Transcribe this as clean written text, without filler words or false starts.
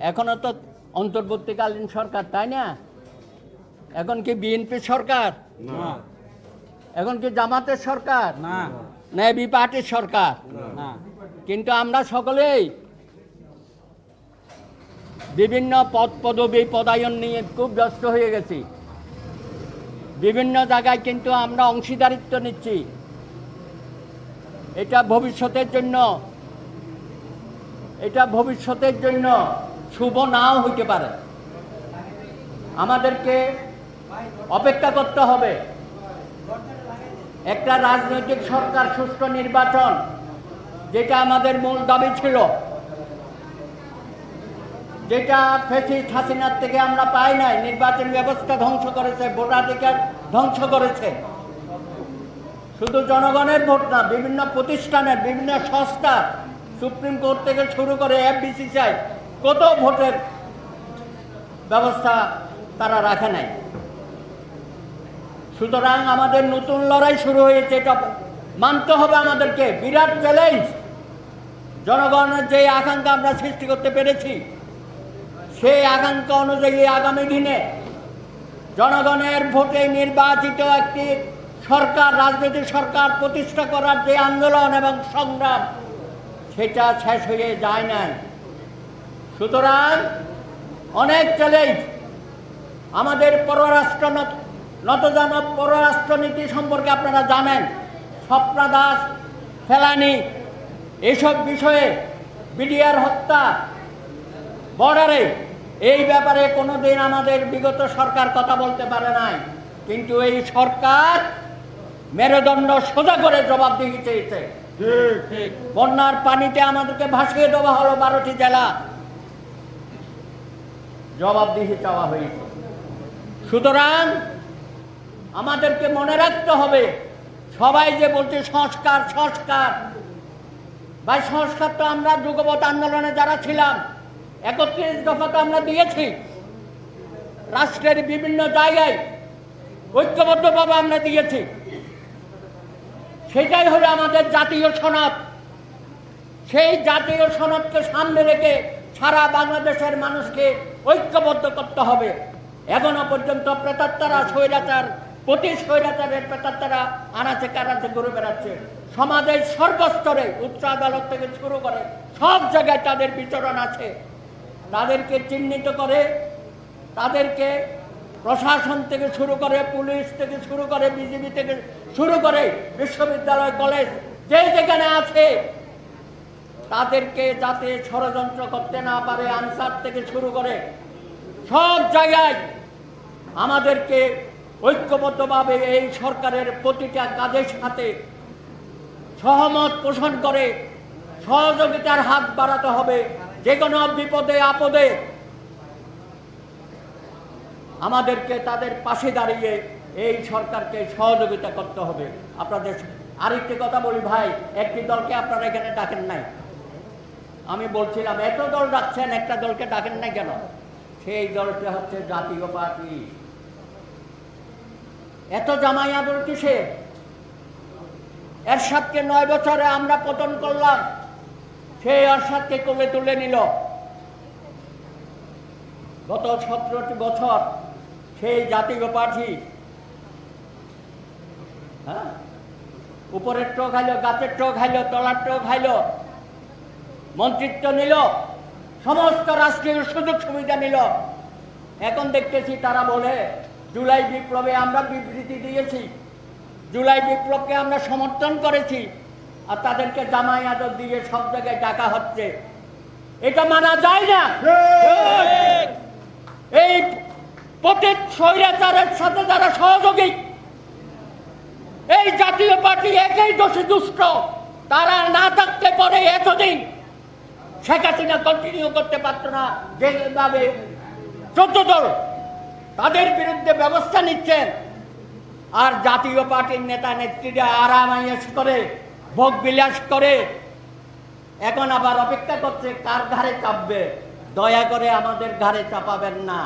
এখনো তো অন্তর্বর্তীকালীন সরকার, তাই না? এখন কি বিএনপি সরকার না, এখন কি জামাতের সরকার না, না এবি পার্টির সরকার? না। কিন্তু আমরা সকলেই বিভিন্ন পদ পদবি পদায়ন নিয়ে খুব ব্যস্ত হয়ে গেছি। বিভিন্ন জায়গায় কিন্তু আমরা অংশীদারিত্ব নিচ্ছি। এটা ভবিষ্যতের জন্য শুভ নাও হইতে পারে। আমাদেরকে অপেক্ষা করতে হবে। একটা রাজনৈতিক সরকার, সুষ্ঠু নির্বাচন, যেটা আমাদের মূল দাবি ছিল, যেটা ফ্যাসিস্ট হাসিনার থেকে আমরা পাই নাই। নির্বাচন ব্যবস্থা ধ্বংস করেছে, ভোটাধিকার ধ্বংস করেছে। শুধু জনগণের ভোট না, বিভিন্ন প্রতিষ্ঠানের, বিভিন্ন সংস্থা, সুপ্রিম কোর্ট থেকে শুরু করে এফবিসিসিআই কত ভোটের ব্যবস্থা তারা রাখে নাই। সুতরাং আমাদের নতুন লড়াই শুরু হয়েছে, এটা মানতে হবে আমাদেরকে। বিরাট চ্যালেঞ্জ। জনগণের যে আকাঙ্ক্ষা আমরা সৃষ্টি করতে পেরেছি, সেই আকাঙ্ক্ষা অনুযায়ী আগামী দিনে জনগণের ভোটে নির্বাচিত একটি সরকার, রাজনৈতিক সরকার প্রতিষ্ঠা করার যে আন্দোলন এবং সংগ্রাম, সেটা শেষ হয়ে যায় নাই। সুতরাং অনেক চ্যালেঞ্জ। আমাদের নতজানব পররাষ্ট্রনীতি সম্পর্কে আপনারা জানেন। স্বপ্না দাস, ফেলানি, এসব বিষয়ে, বিডিআর হত্যা, বর্ডারে, এই ব্যাপারে কোনোদিন আমাদের বিগত সরকার কথা বলতে পারে নাই। কিন্তু এই সরকার মেরুদণ্ড সোজা করে জবাবদিহি চেয়েছে। বন্যার পানিতে আমাদেরকে ভাসিয়ে দেওয়া হলো 12টি জেলা, জবাবদিহি চাওয়া হয়েছে। সুতরাং আমাদেরকে মনে রাখতে হবে, সবাই যে বলছে সংস্কার সংস্কার, ভাই সংস্কার তো আমরা যুগপৎ আন্দোলনে যারা ছিলাম 31 দফা তো আমরা দিয়েছি। রাষ্ট্রের বিভিন্ন জায়গায় ঐক্যবদ্ধভাবে আমরা দিয়েছি। সেটাই হলো আমাদের জাতীয় সনদ। সেই জাতীয় সনদকে সামনে রেখে সারা বাংলাদেশের মানুষকে ঐক্যবদ্ধ করতে হবে। এখনো পর্যন্ত প্রেতাত্মারা, স্বৈরাচার, প্রতি স্বৈরাচারের প্রেতাত্মারা আনাচে কানাচে ঘুরে বেড়াচ্ছে। সমাজের সর্বস্তরে, উচ্চ আদালত থেকে শুরু করে সব জায়গায় তাদের বিচরণ আছে। তাদেরকে চিহ্নিত করে, তাদেরকে প্রশাসন থেকে শুরু করে, পুলিশ থেকে শুরু করে, বিজিবি থেকে শুরু করে, বিশ্ববিদ্যালয়, কলেজ, যে যেখানে আছে, তাদেরকে যাতে ষড়যন্ত্র করতে না পারে, আনসার থেকে শুরু করে সব জায়গায় আমাদেরকে ঐক্যবদ্ধভাবে এই সরকারের প্রতিটা কাজের সাথে সহমত পোষণ করে সহযোগিতার হাত বাড়াতে হবে। যে কোনো বিপদে আপদে আমাদেরকে তাদের পাশে দাঁড়িয়ে এই সরকারকে সহযোগিতা করতে হবে। আপনাদের আরেকটি কথা বলি ভাই, একটি দলকে আপনারা এখানে ডাকেন নাই। আমি বলছিলাম এত দল ডাকছেন, একটা দলকে ডাকেন নাই কেন? সেই দলটি হচ্ছে জাতীয় পার্টি। এত জামাই আদর কিসে? এরশাদকে 9 বছরে আমরা পতন করলাম, সেই এরশাদকে কোলে তুলে নিল। গত 17টি বছর সেই জাতীয় পার্টি উপরের টো খাইল, গাছের টো খাইল, তলার টো খাইল, মন্ত্রিত্ব নিল, সমস্ত রাষ্ট্রীয় সুযোগ সুবিধা নিল। এখন দেখতেছি তারা বলে জুলাই বিপ্লবে আমরা বিবৃতি দিয়েছি, জুলাই বিপ্লবকে আমরা সমর্থন করেছি, আর তাদেরকে জামাই আদর দিয়ে সব জায়গায় ডাকা হচ্ছে। এটা মানা যায় না। এই প্রত্যেক স্বৈরাচারের সাথে যারা সহযোগী, এই জাতীয় পার্টি একই দোষী দুষ্ট। তারা না থাকতে পারে এতদিন শেখ হাসিনা কন্টিনিউ করতে পারত না। যেভাবে 14 দল তাদের বিরুদ্ধে ব্যবস্থা নিচ্ছেন, আর জাতীয় পার্টির নেতা নেত্রীরা আরামাইশ করে, ভোগ বিলাস করে, এখন আবার অপেক্ষা করছে কার ঘাড়ে চাপবে। দয়া করে আমাদের ঘাড়ে চাপাবেন না।